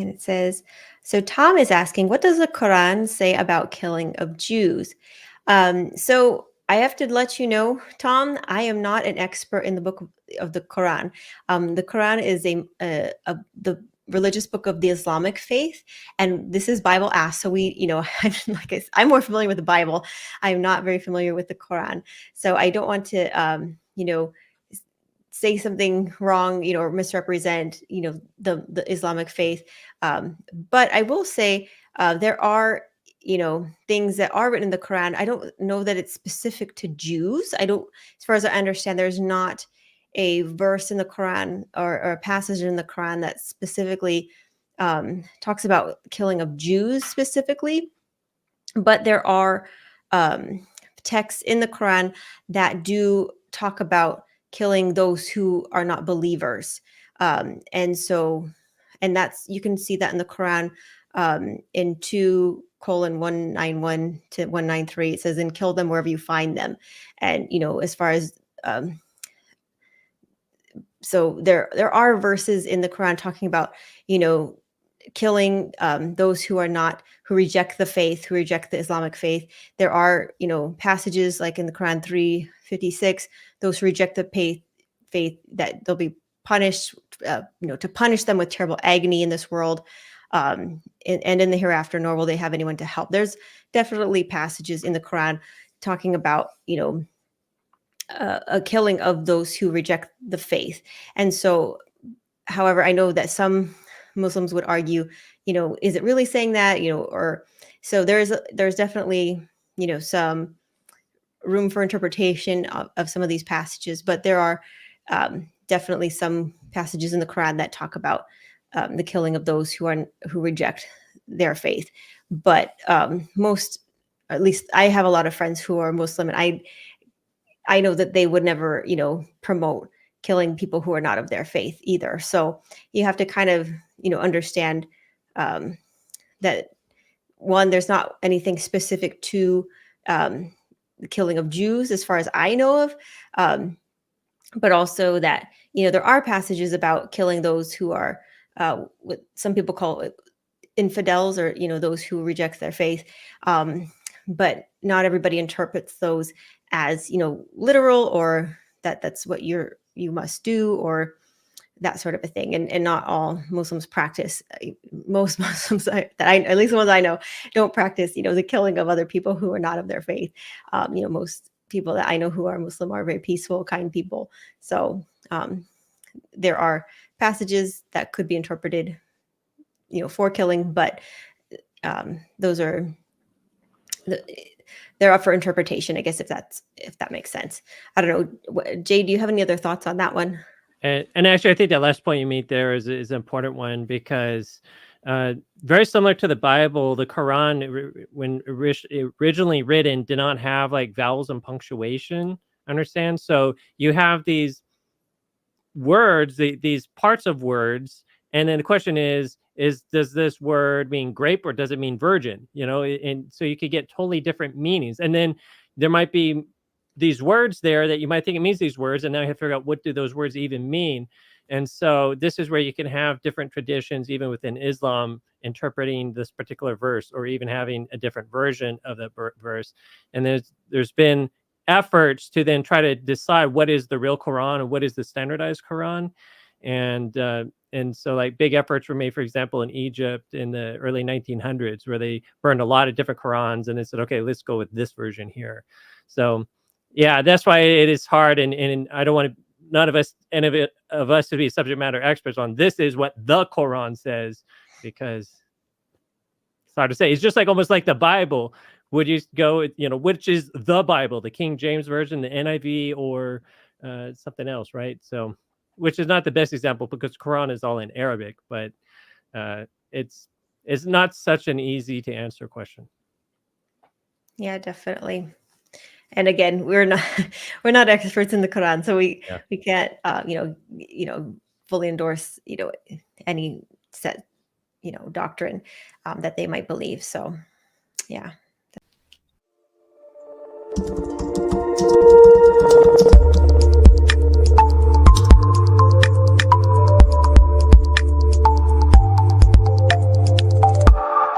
And it says, so Tom is asking, what does the Quran say about killing of Jews? So I have to let you know, Tom, I am not an expert in the book of the Quran. The Quran is the religious book of the Islamic faith, and this is Bible asked. So we, I'm more familiar with the Bible. I'm not very familiar with the Quran, so I don't want to, say something wrong, or misrepresent, the Islamic faith. But I will say there are, things that are written in the Quran. I don't know that it's specific to Jews. I don't, as far as I understand, there's not a verse in the Quran or a passage in the Quran that specifically talks about killing of Jews specifically. But there are texts in the Quran that do talk about killing those who are not believers. And that's, you can see that in the Quran in 2:191 to 193. It says, and kill them wherever you find them. And, as far as, so there are verses in the Quran talking about, killing those who reject the faith, who reject the Islamic faith. There are, passages like in the Quran 3:56, those who reject the faith that they'll be punished, to punish them with terrible agony in this world, and in the hereafter, nor will they have anyone to help. There's definitely passages in the Quran talking about, a killing of those who reject the faith. And so, however, I know that some Muslims would argue, is it really saying that, or so there's definitely, some room for interpretation of some of these passages, but there are definitely some passages in the Quran that talk about the killing of those who reject their faith. But most, at least I have a lot of friends who are Muslim, and I know that they would never, promote killing people who are not of their faith either. So you have to kind of, understand that, one, there's not anything specific to the killing of Jews as far as I know of, but also that, there are passages about killing those who are what some people call infidels, or, those who reject their faith. But not everybody interprets those as, literal, or that's what you must do, or that sort of a thing. And not all Muslims practice, most Muslims at least the ones I know, don't practice, the killing of other people who are not of their faith. Most people that I know who are Muslim are very peaceful, kind people. So there are passages that could be interpreted, for killing, but those are they're up for interpretation, I guess, if that makes sense. I don't know. Jay, do you have any other thoughts on that one? And actually, I think that last point you made there is an important one, because very similar to the Bible, the Quran, when originally written, did not have like vowels and punctuation. Understand? So you have these words, these parts of words, and then the question is does this word mean grape or does it mean virgin? And so you could get totally different meanings, and then there might be these words there that you might think it means these words, and now you have to figure out what do those words even mean. And so this is where you can have different traditions, even within Islam, interpreting this particular verse, or even having a different version of the verse. And there's been efforts to then try to decide what is the real Quran and what is the standardized Quran. And so like big efforts were made, for example, in Egypt in the early 1900s, where they burned a lot of different Qurans, and they said, okay, let's go with this version here. So yeah, that's why it is hard. And I don't want to, none of us, any of us to be subject matter experts on this is what the Quran says, because it's hard to say. It's just like almost like the Bible. Would you go, which is the Bible, the King James Version, the NIV, or something else, right? So, which is not the best example, because Quran is all in Arabic, but it's not such an easy to answer question. Yeah, definitely. And again, we're not experts in the Quran, so we can't fully endorse any set doctrine that they might believe. So yeah.